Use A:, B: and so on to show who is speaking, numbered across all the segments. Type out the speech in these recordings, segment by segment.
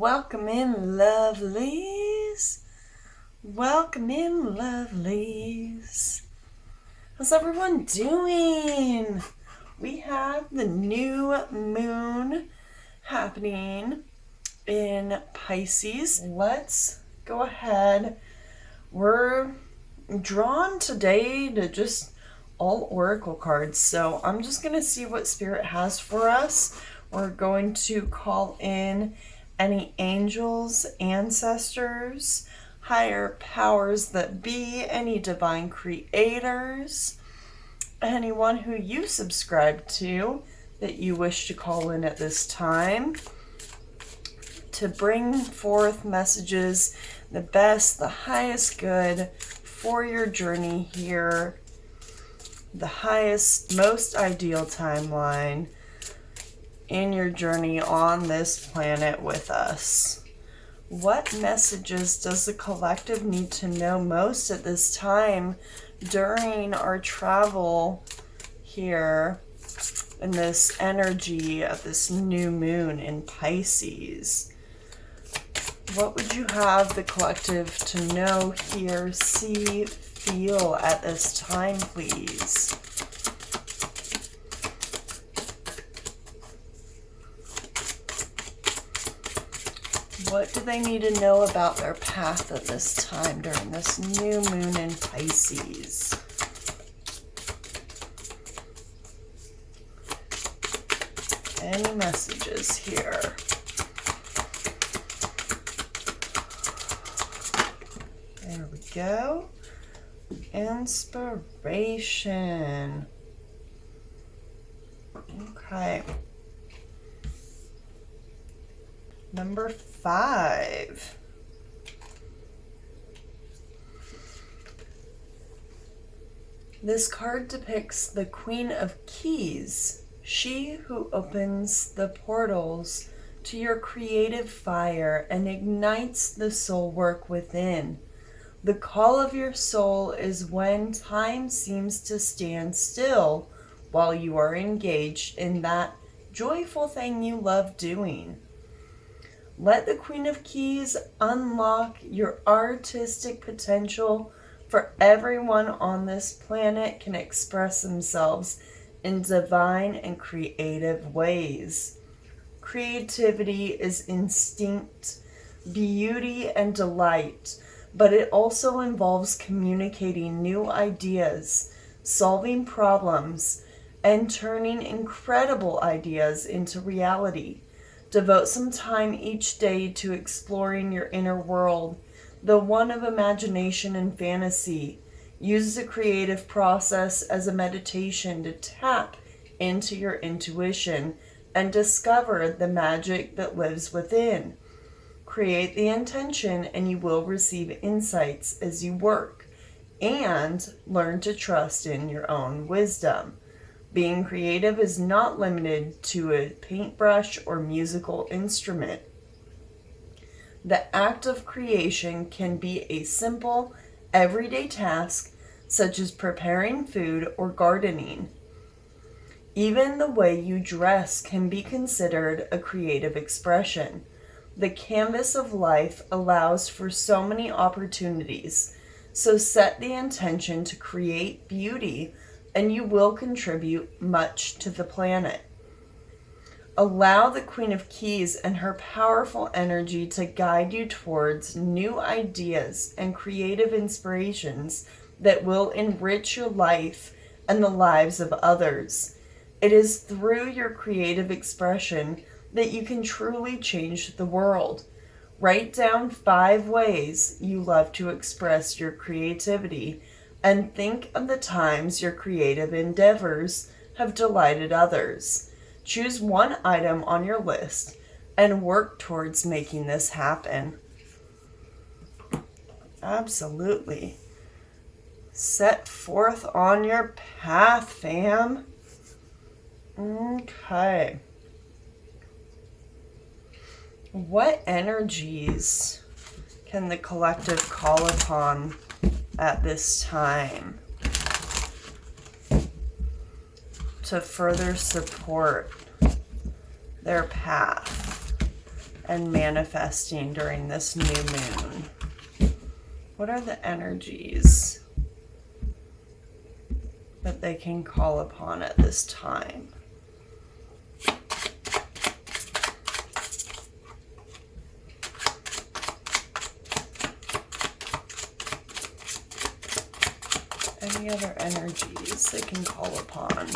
A: Welcome in, lovelies. Welcome in, lovelies. How's everyone doing? We have the new moon happening in Pisces. Let's go ahead. We're drawn today to just all oracle cards, so I'm just going to see what Spirit has for us. We're going to call in any angels, ancestors, higher powers that be, any divine creators, anyone who you subscribe to that you wish to call in at this time to bring forth messages, the best, the highest good for your journey here, the highest, most ideal timeline in your journey on this planet with us. What messages does the collective need to know most at this time during our travel here in this energy of this new moon in Pisces? What would you have the collective to know, hear, see, feel at this time, please? What do they need to know about their path at this time during this new moon in Pisces? Any messages here? There we go. Inspiration. Okay. Number 5. This card depicts the Queen of Keys, she who opens the portals to your creative fire and ignites the soul work within. The call of your soul is when time seems to stand still while you are engaged in that joyful thing you love doing. Let the Queen of Keys unlock your artistic potential, for everyone on this planet can express themselves in divine and creative ways. Creativity is instinct, beauty, and delight, but it also involves communicating new ideas, solving problems, and turning incredible ideas into reality. Devote some time each day to exploring your inner world, the one of imagination and fantasy. Use the creative process as a meditation to tap into your intuition and discover the magic that lives within. Create the intention and you will receive insights as you work, and learn to trust in your own wisdom. Being creative is not limited to a paintbrush or musical instrument. The act of creation can be a simple, everyday task, such as preparing food or gardening. Even the way you dress can be considered a creative expression. The canvas of life allows for so many opportunities, so set the intention to create beauty and you will contribute much to the planet. Allow the Queen of Keys and her powerful energy to guide you towards new ideas and creative inspirations that will enrich your life and the lives of others. It is through your creative expression that you can truly change the world. Write down 5 ways you love to express your creativity, and think of the times your creative endeavors have delighted others. Choose one item on your list and work towards making this happen. Absolutely. Set forth on your path, fam. Okay. What energies can the collective call upon at this time to further support their path and manifesting during this new moon? What are the energies that they can call upon at this time? Any other energies they can call upon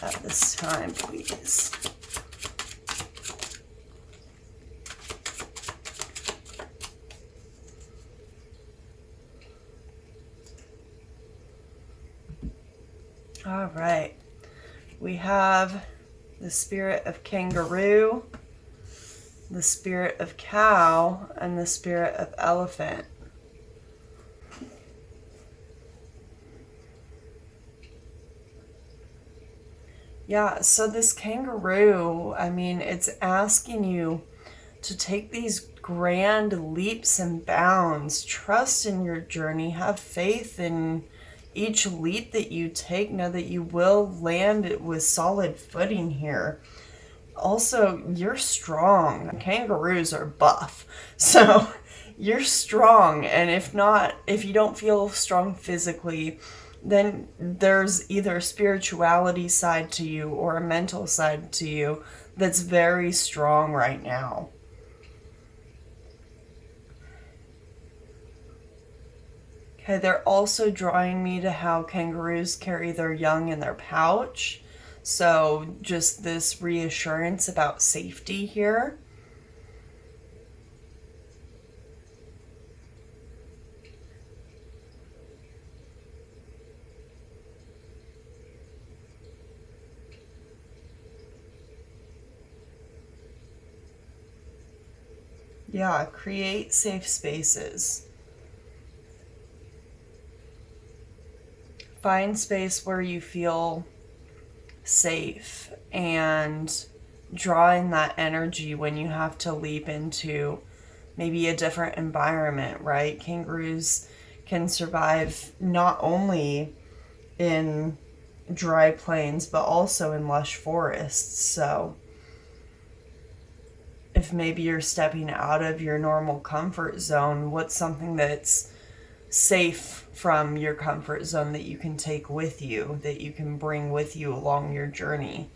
A: at this time, please? All right. We have the spirit of kangaroo, the spirit of cow, and the spirit of elephant. Yeah, so this kangaroo, I mean, it's asking you to take these grand leaps and bounds, trust in your journey, have faith in each leap that you take. Know that you will land with solid footing here. Also, you're strong. Kangaroos are buff, so you're strong. And if you don't feel strong physically, then there's either a spirituality side to you or a mental side to you that's very strong right now. Okay, they're also drawing me to how kangaroos carry their young in their pouch. So just this reassurance about safety here. Yeah, create safe spaces. Find space where you feel safe and draw in that energy when you have to leap into maybe a different environment, right? Kangaroos can survive not only in dry plains, but also in lush forests. So if maybe you're stepping out of your normal comfort zone, what's something that's safe from your comfort zone that you can take with you, that you can bring with you along your journey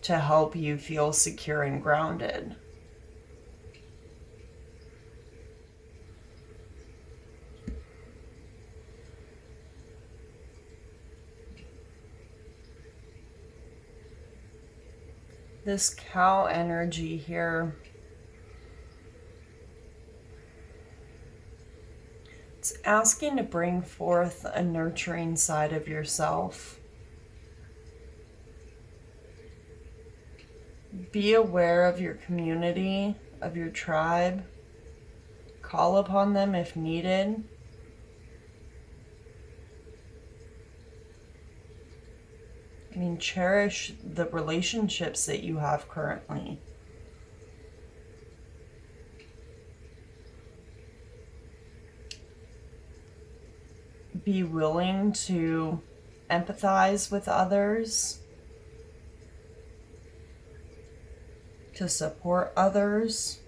A: to help you feel secure and grounded? This cow energy here, it's asking to bring forth a nurturing side of yourself. Be aware of your community, of your tribe. Call upon them if needed. I mean, cherish the relationships that you have currently. Be willing to empathize with others, to support others.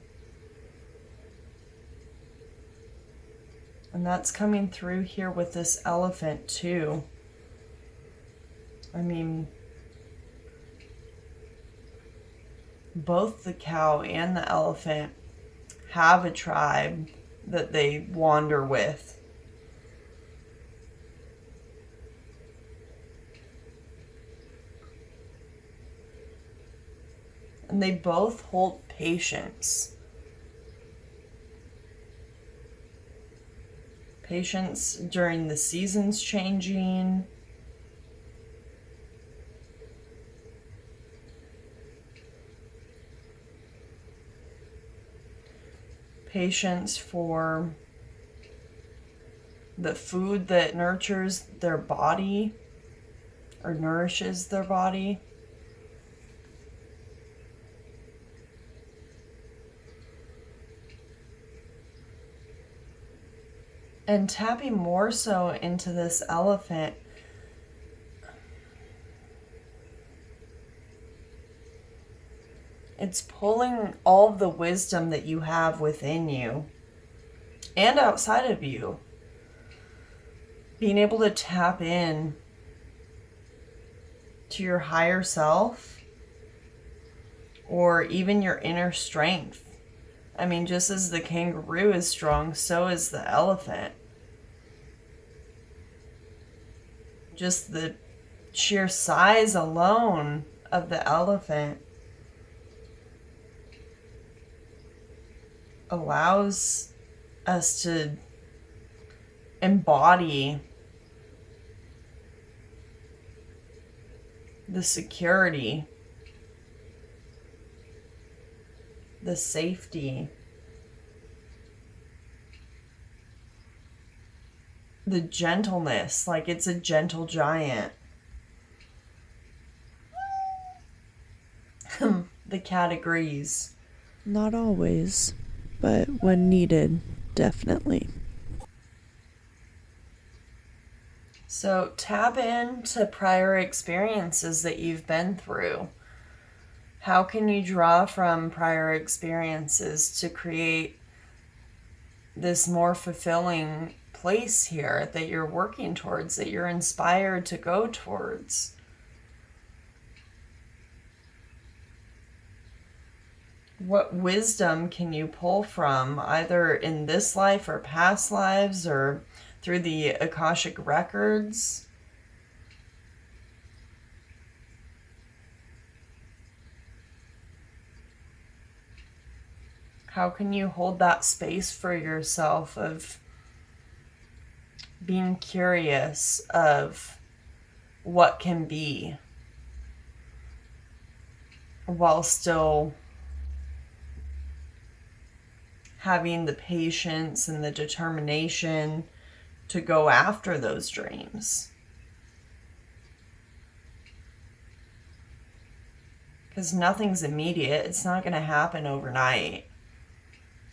A: And that's coming through here with this elephant too. I mean, both the cow and the elephant have a tribe that they wander with. And they both hold patience. Patience during the seasons changing. Patience for the food that nurtures their body or nourishes their body. And tapping more so into this elephant, It's pulling all the wisdom that you have within you and outside of you. Being able to tap in to your higher self or even your inner strength. I mean, just as the kangaroo is strong, so is the elephant. Just the sheer size alone of the elephant allows us to embody the security, the safety, the gentleness, like it's a gentle giant. The cat agrees.
B: Not always, but when needed, definitely.
A: So tap into prior experiences that you've been through. How can you draw from prior experiences to create this more fulfilling place here that you're working towards, that you're inspired to go towards? What wisdom can you pull from, either in this life or past lives or through the Akashic records? How can you hold that space for yourself of being curious of what can be, while still having the patience and the determination to go after those dreams? Because nothing's immediate. It's not going to happen overnight.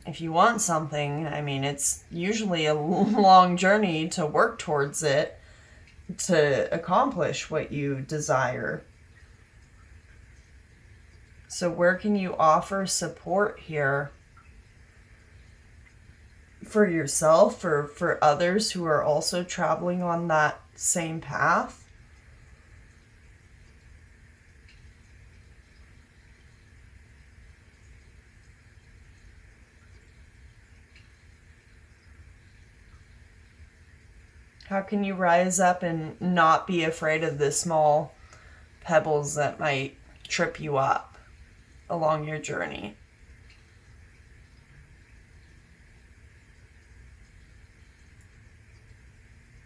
A: If you want something, I mean, it's usually a long journey to work towards it, to accomplish what you desire. So where can you offer support here for yourself or for others who are also traveling on that same path? How can you rise up and not be afraid of the small pebbles that might trip you up along your journey?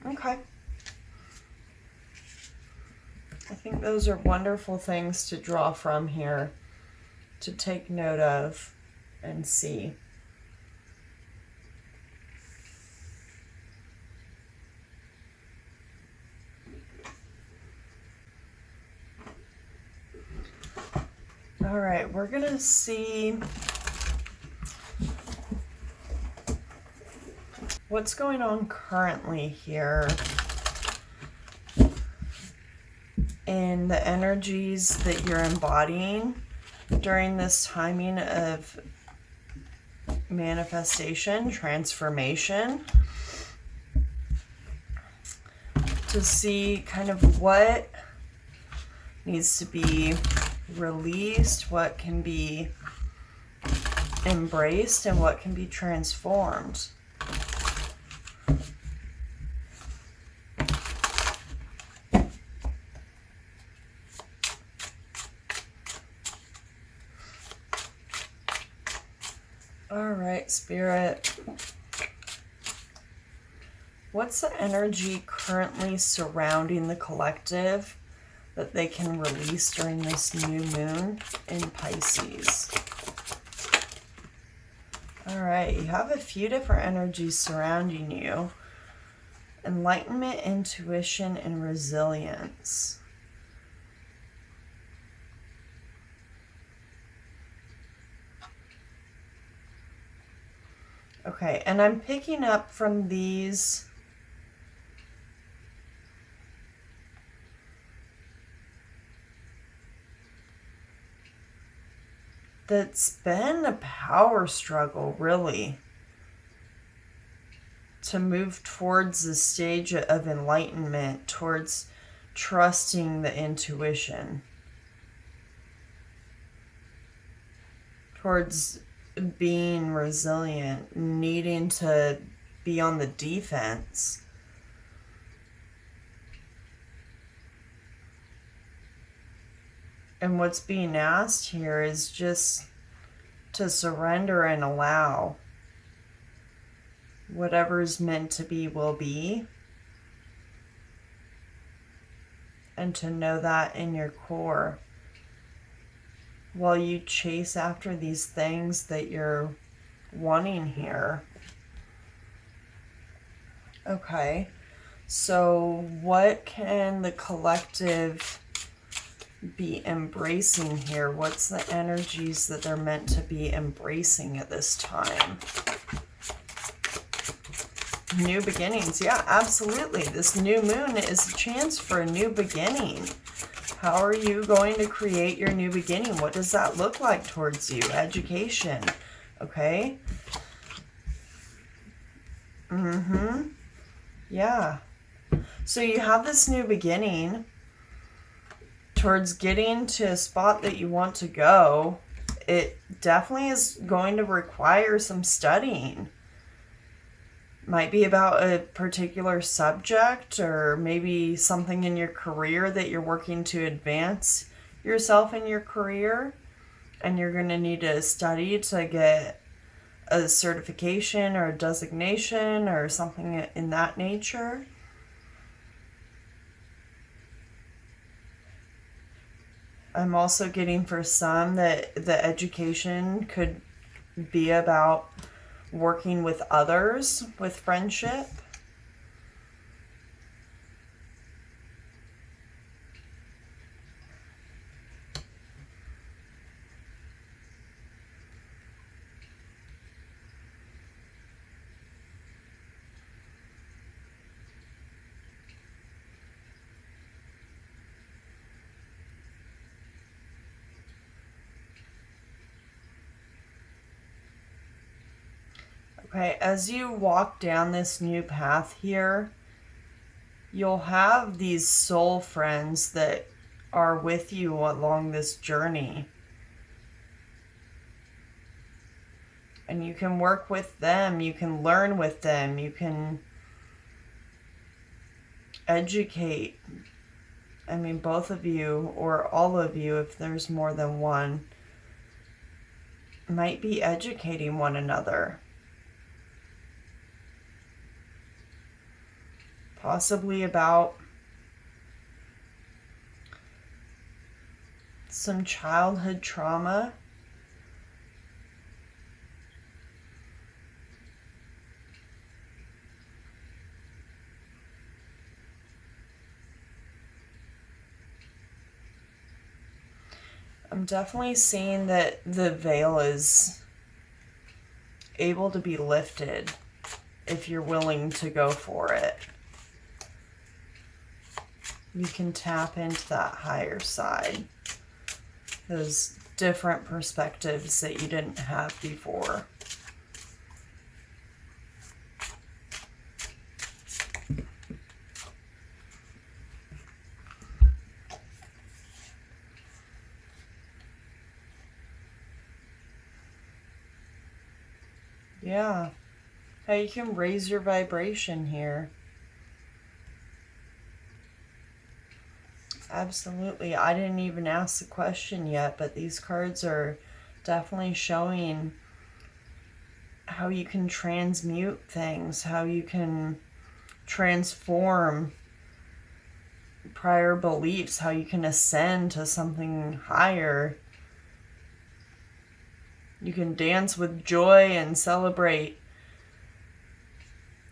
A: Okay. I think those are wonderful things to draw from here, to take note of and see. All right, we're going to see what's going on currently here in the energies that you're embodying during this timing of manifestation, transformation, to see kind of what needs to be released, what can be embraced, and what can be transformed. All right, Spirit. What's the energy currently surrounding the collective that they can release during this new moon in Pisces? All right, you have a few different energies surrounding you. Enlightenment, intuition, and resilience. Okay, and I'm picking up from these that's been a power struggle, really, to move towards the stage of enlightenment, towards trusting the intuition, towards being resilient, needing to be on the defense. And what's being asked here is just to surrender and allow. Whatever's meant to be will be. And to know that in your core. While you chase after these things that you're wanting here. Okay. So what can the collective be embracing here? What's the energies that they're meant to be embracing at this time? New beginnings. Yeah, absolutely. This new moon is a chance for a new beginning. How are you going to create your new beginning? What does that look like towards you? Education. Okay. Yeah. So you have this new beginning towards getting to a spot that you want to go. It definitely is going to require some studying. Might be about a particular subject, or maybe something in your career that you're working to advance yourself in your career, and you're going to need to study to get a certification or a designation or something in that nature. I'm also getting for some that the education could be about working with others, with friendship. Okay, as you walk down this new path here, you'll have these soul friends that are with you along this journey. And you can work with them, you can learn with them, you can educate. I mean, both of you or all of you, if there's more than one, might be educating one another. Possibly about some childhood trauma. I'm definitely seeing that the veil is able to be lifted if you're willing to go for it. You can tap into that higher side, those different perspectives that you didn't have before. Yeah. How you can raise your vibration here. Absolutely. I didn't even ask the question yet, but these cards are definitely showing how you can transmute things, how you can transform prior beliefs, how you can ascend to something higher. You can dance with joy and celebrate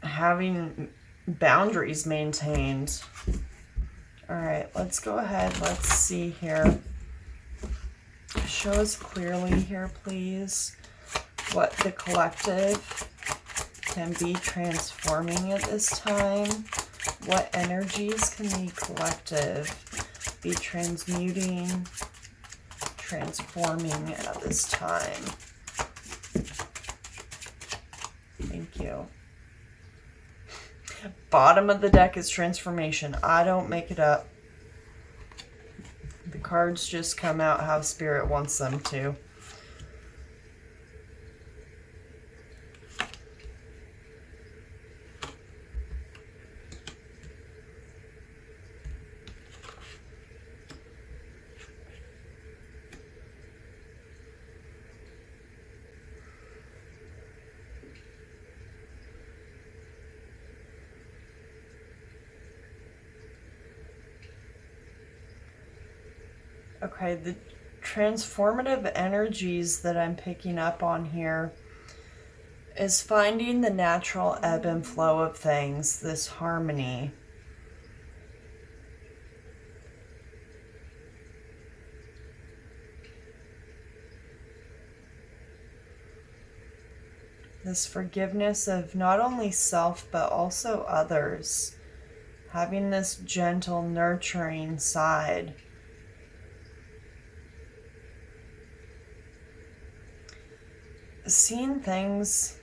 A: having boundaries maintained. All right, let's go ahead. Let's see here. Show us clearly here, please, what the collective can be transforming at this time. What energies can the collective be transmuting, transforming at this time? Thank you. Bottom of the deck is transformation. I don't make it up. The cards just come out how Spirit wants them to. Okay, the transformative energies that I'm picking up on here is finding the natural ebb and flow of things, this harmony. This forgiveness of not only self, but also others. Having this gentle, nurturing side. Seeing things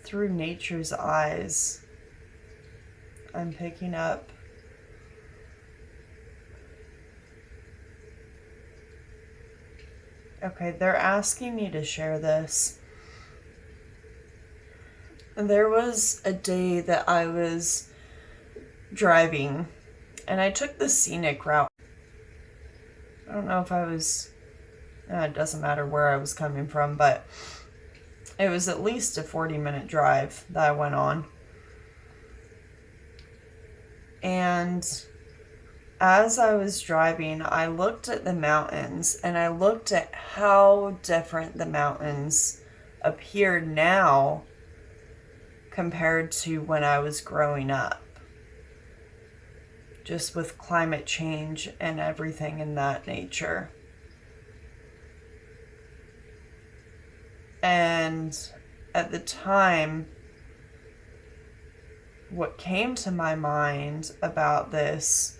A: through nature's eyes. I'm picking up. Okay, they're asking me to share this. There was a day that I was driving and I took the scenic route. I don't know if I was, it doesn't matter where I was coming from, but it was at least a 40-minute drive that I went on. And as I was driving, I looked at the mountains and I looked at how different the mountains appeared now compared to when I was growing up. Just with climate change and everything in that nature. And at the time, what came to my mind about this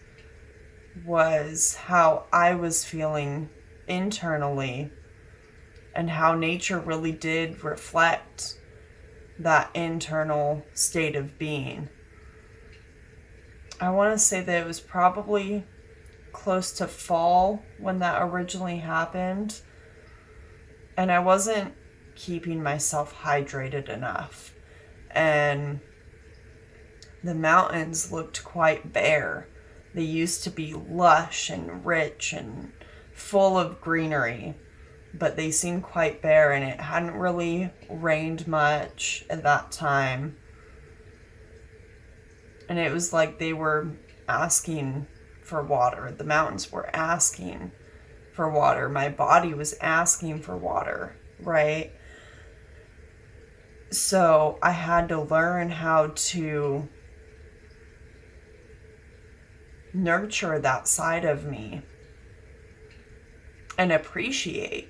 A: was how I was feeling internally and how nature really did reflect that internal state of being. I want to say that it was probably close to fall when that originally happened, and I wasn't keeping myself hydrated enough, and the mountains looked quite bare. They used to be lush and rich and full of greenery, but they seemed quite bare, and it hadn't really rained much at that time. And it was like they were asking for water. The mountains were asking for water. My body was asking for water, right? So I had to learn how to nurture that side of me and appreciate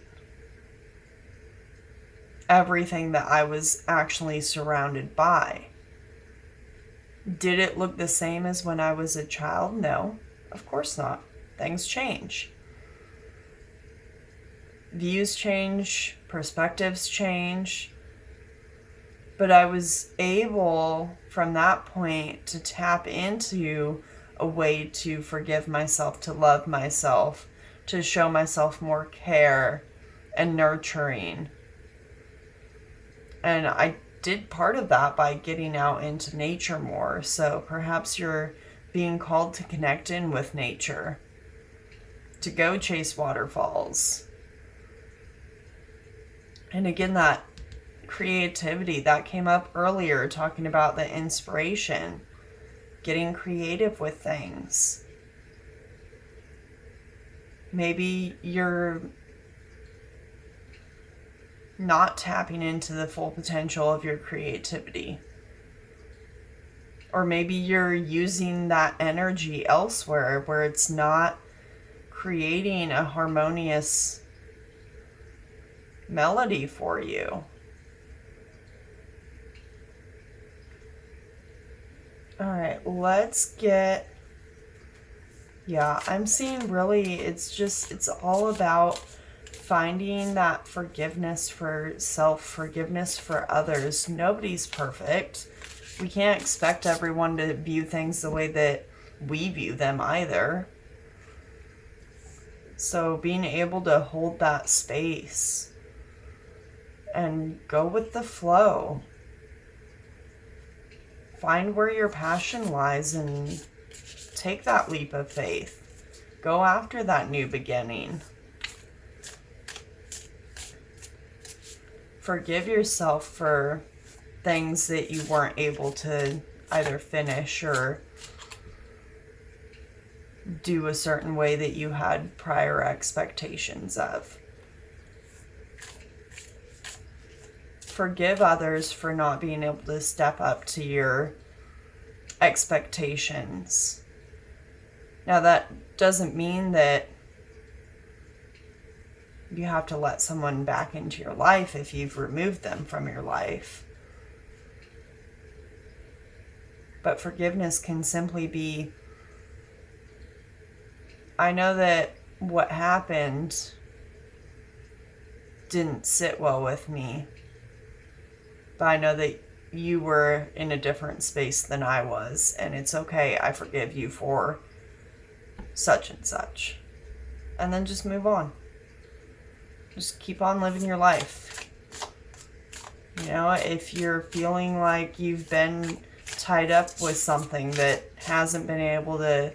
A: everything that I was actually surrounded by. Did it look the same as when I was a child? No, of course not. Things change. Views change, perspectives change. But I was able, from that point, to tap into a way to forgive myself, to love myself, to show myself more care and nurturing. And I did part of that by getting out into nature more. So perhaps you're being called to connect in with nature, to go chase waterfalls. And again, that creativity that came up earlier, talking about the inspiration, getting creative with things. Maybe you're not tapping into the full potential of your creativity. Or maybe you're using that energy elsewhere where it's not creating a harmonious melody for you. All right, let's get Yeah, I'm seeing really, it's all about finding that forgiveness for self, forgiveness for others. Nobody's perfect. We can't expect everyone to view things the way that we view them either. So being able to hold that space and go with the flow. Find where your passion lies and take that leap of faith. Go after that new beginning. Forgive yourself for things that you weren't able to either finish or do a certain way that you had prior expectations of. Forgive others for not being able to step up to your expectations. Now, that doesn't mean that you have to let someone back into your life if you've removed them from your life. But forgiveness can simply be, I know that what happened didn't sit well with me, but I know that you were in a different space than I was, and it's okay. I forgive you for such and such. And then just move on. Just keep on living your life. You know, if you're feeling like you've been tied up with something that hasn't been able to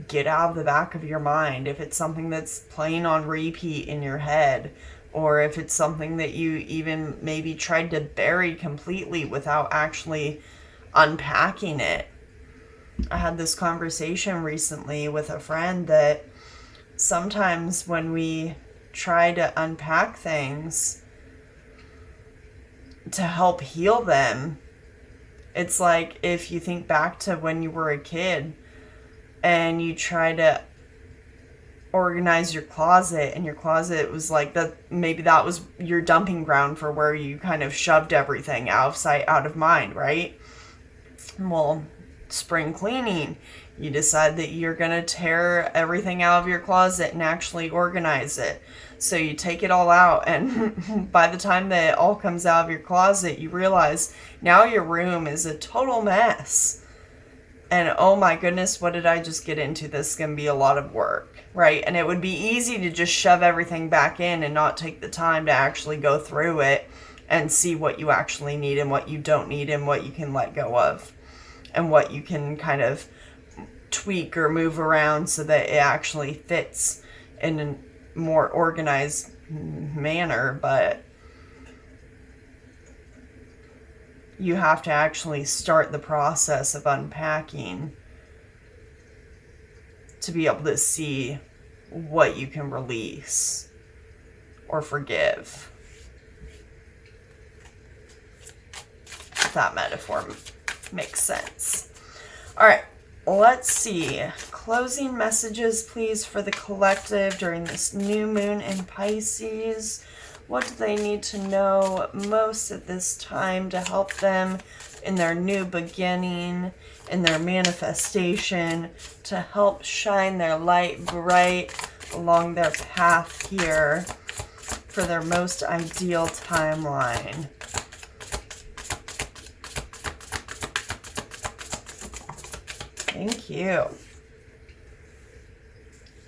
A: get out of the back of your mind, if it's something that's playing on repeat in your head, or if it's something that you even maybe tried to bury completely without actually unpacking it. I had this conversation recently with a friend that sometimes when we try to unpack things to help heal them, it's like if you think back to when you were a kid and you try to organize your closet, and your closet was like that, maybe that was your dumping ground for where you kind of shoved everything out of sight, out of mind, right? Well, spring cleaning, you decide that you're going to tear everything out of your closet and actually organize it. So you take it all out, and by the time that it all comes out of your closet, you realize now your room is a total mess. And oh my goodness, what did I just get into? This is going to be a lot of work, right? And it would be easy to just shove everything back in and not take the time to actually go through it and see what you actually need and what you don't need and what you can let go of and what you can kind of tweak or move around so that it actually fits in a more organized manner. But you have to actually start the process of unpacking to be able to see what you can release or forgive. If that metaphor makes sense. All right, let's see. Closing messages, please, for the collective during this new moon in Pisces. What do they need to know most at this time to help them in their new beginning, in their manifestation, to help shine their light bright along their path here for their most ideal timeline? Thank you.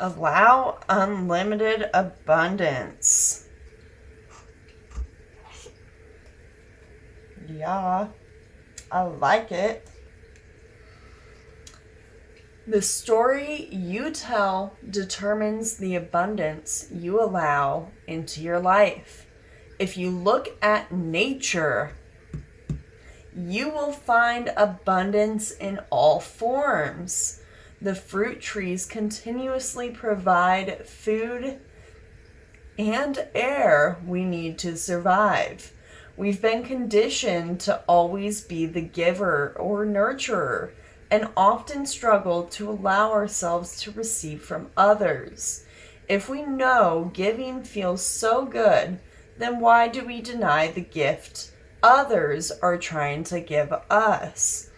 A: Allow unlimited abundance. Yeah, I like it. The story you tell determines the abundance you allow into your life. If you look at nature, you will find abundance in all forms. The fruit trees continuously provide food and air we need to survive. We've been conditioned to always be the giver or nurturer and often struggle to allow ourselves to receive from others. If we know giving feels so good, then why do we deny the gift others are trying to give us.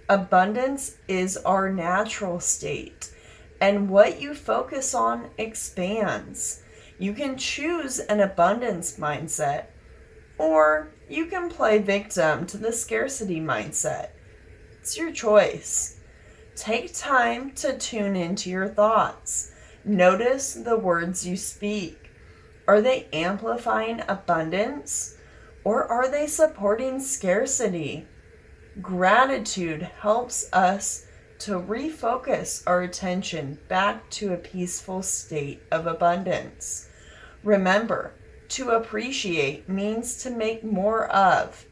A: Abundance is our natural state, and what you focus on expands. You can choose an abundance mindset, or you can play victim to the scarcity mindset. It's your choice. Take time to tune into your thoughts. Notice the words you speak. Are they amplifying abundance, or are they supporting scarcity? Gratitude helps us to refocus our attention back to a peaceful state of abundance. Remember, to appreciate means to make more of.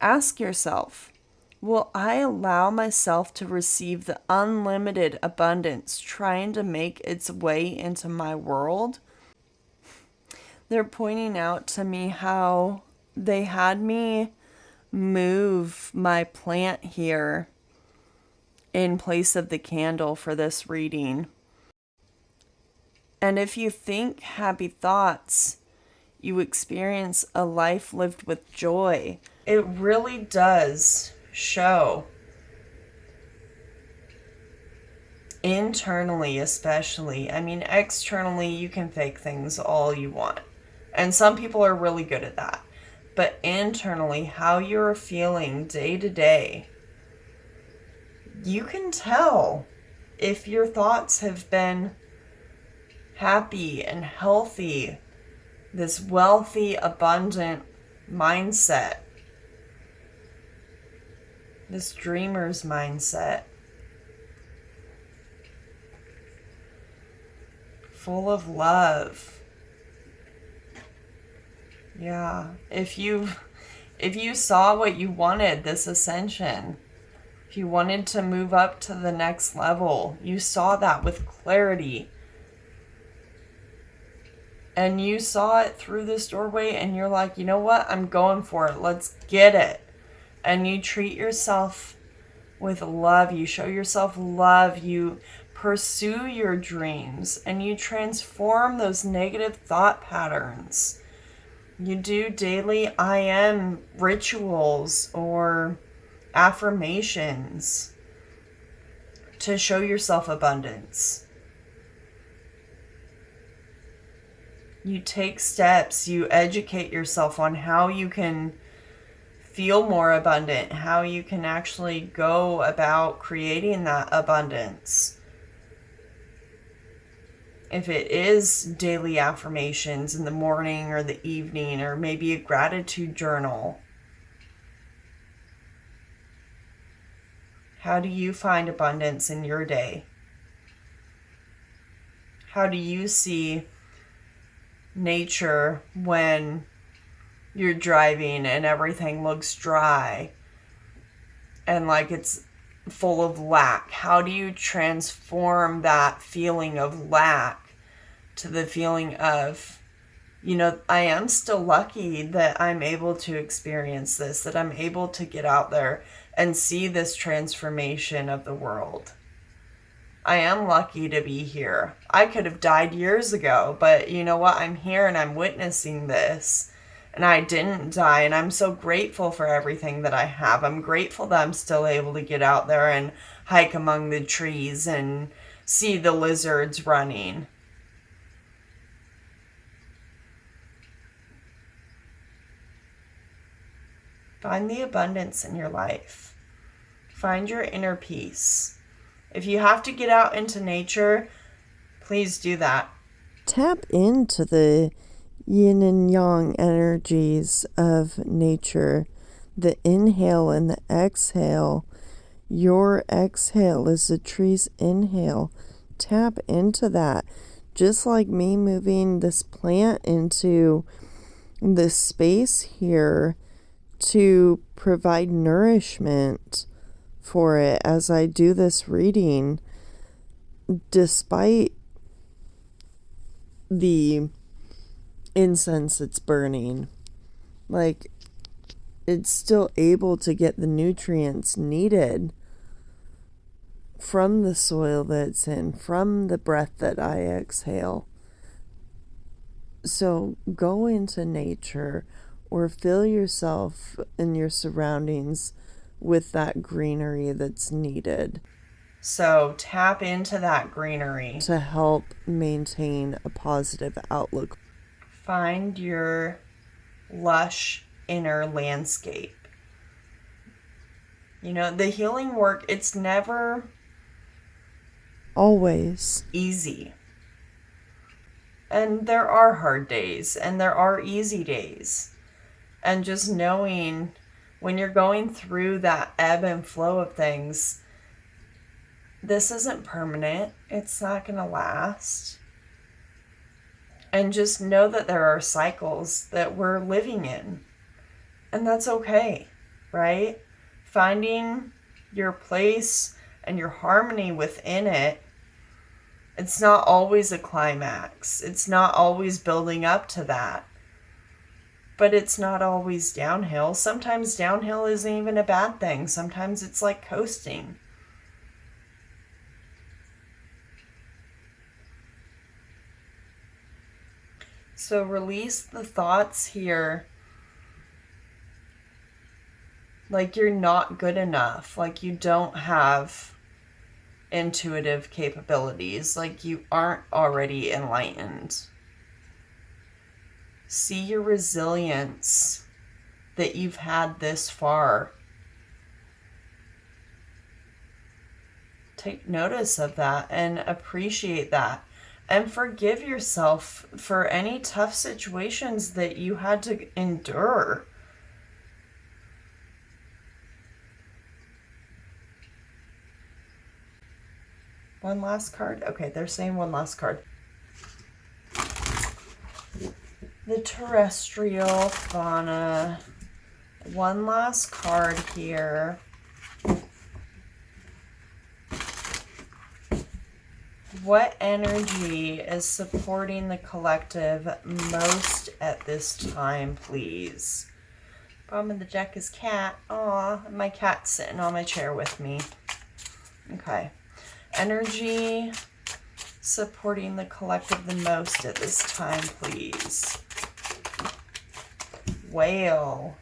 A: Ask yourself, will I allow myself to receive the unlimited abundance trying to make its way into my world? They're pointing out to me how they had me move my plant here in place of the candle for this reading. And if you think happy thoughts, you experience a life lived with joy. It really does show. Internally, especially. I mean, externally, you can fake things all you want. And some people are really good at that. But internally, how you're feeling day to day, you can tell if your thoughts have been happy and healthy, this wealthy, abundant mindset, this dreamer's mindset, full of love. Yeah, if you saw what you wanted, this ascension, if you wanted to move up to the next level, you saw that with clarity. And you saw it through this doorway and you're like, you know what? I'm going for it. Let's get it. And you treat yourself with love. You show yourself love. You pursue your dreams and you transform those negative thought patterns. You do daily I am rituals or affirmations to show yourself abundance. You take steps, you educate yourself on how you can feel more abundant, how you can actually go about creating that abundance. If it is daily affirmations in the morning or the evening, or maybe a gratitude journal. How do you find abundance in your day? How do you see nature when you're driving and everything looks dry and like it's full of lack? How do you transform that feeling of lack to the feeling of, you know, I am still lucky that I'm able to experience this, that I'm able to get out there and see this transformation of the world. I am lucky to be here. I could have died years ago, but you know what? I'm here and I'm witnessing this. And I didn't die, and I'm so grateful for everything that I have. I'm grateful that I'm still able to get out there and hike among the trees and see the lizards running. Find the abundance in your life. Find your inner peace. If you have to get out into nature, please do that.
B: Tap into the yin and yang energies of nature. The inhale and the exhale. Your exhale is the tree's inhale. Tap into that. Just like me moving this plant into this space here to provide nourishment for it as I do this reading, despite the incense it's burning. Like, it's still able to get the nutrients needed from the soil that it's in, from the breath that I exhale. So go into nature or fill yourself and your surroundings with that greenery that's needed.
A: So tap into that greenery
B: to help maintain a positive outlook.
A: Find your lush inner landscape. You know, the healing work, it's never
B: always
A: easy. And there are hard days and there are easy days. And just knowing when you're going through that ebb and flow of things, this isn't permanent. It's not going to last. And just know that there are cycles that we're living in. And that's okay, right? Finding your place and your harmony within it. It's not always a climax. It's not always building up to that. But it's not always downhill. Sometimes downhill isn't even a bad thing. Sometimes it's like coasting. So release the thoughts here like you're not good enough, like you don't have intuitive capabilities, like you aren't already enlightened. See your resilience that you've had this far. Take notice of that and appreciate that. And forgive yourself for any tough situations that you had to endure. One last card? Okay, they're saying one last card. The terrestrial fauna. One last card here. What energy is supporting the collective most at this time, please? Bottom of the deck is cat. Aw, my cat's sitting on my chair with me. Okay. Energy supporting the collective the most at this time, please. Whale.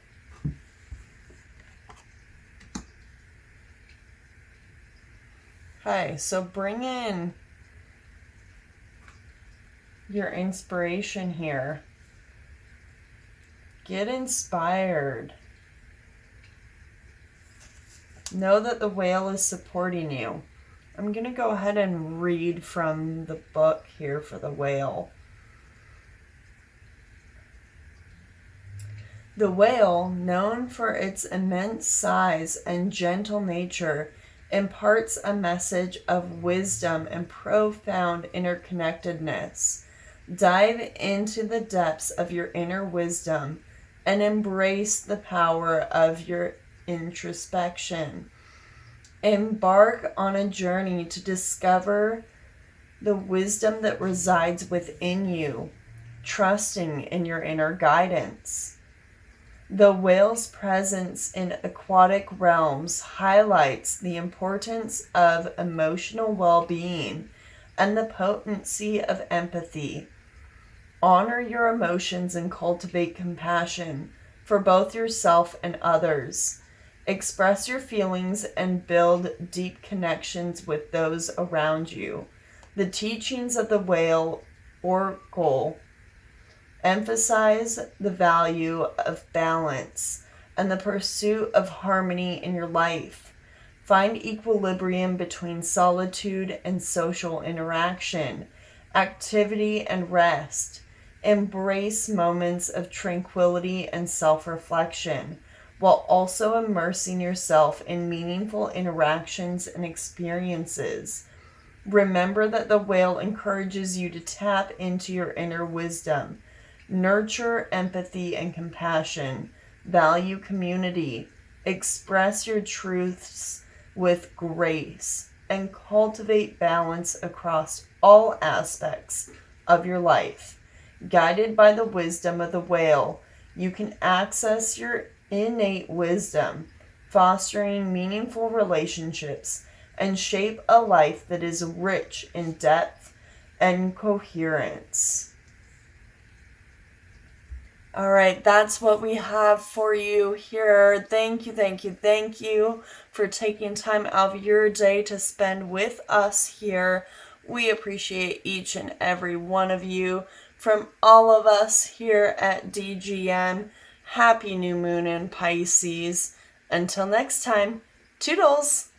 A: Okay, so bring in your inspiration here. Get inspired. Know that the whale is supporting you. I'm going to go ahead and read from the book here for the whale. The whale, known for its immense size and gentle nature, imparts a message of wisdom and profound interconnectedness. Dive into the depths of your inner wisdom and embrace the power of your introspection. Embark on a journey to discover the wisdom that resides within you, trusting in your inner guidance. The whale's presence in aquatic realms highlights the importance of emotional well-being and the potency of empathy. Honor your emotions and cultivate compassion for both yourself and others. Express your feelings and build deep connections with those around you. The teachings of the whale oracle emphasize the value of balance and the pursuit of harmony in your life. Find equilibrium between solitude and social interaction, activity and rest. Embrace moments of tranquility and self-reflection, while also immersing yourself in meaningful interactions and experiences. Remember that the whale encourages you to tap into your inner wisdom, nurture empathy and compassion, value community, express your truths with grace, and cultivate balance across all aspects of your life. Guided by the wisdom of the whale, you can access your innate wisdom, fostering meaningful relationships, and shape a life that is rich in depth and coherence. All right, that's what we have for you here. Thank you, thank you, thank you for taking time out of your day to spend with us here. We appreciate each and every one of you. From all of us here at DGN, happy new moon in Pisces. Until next time, toodles!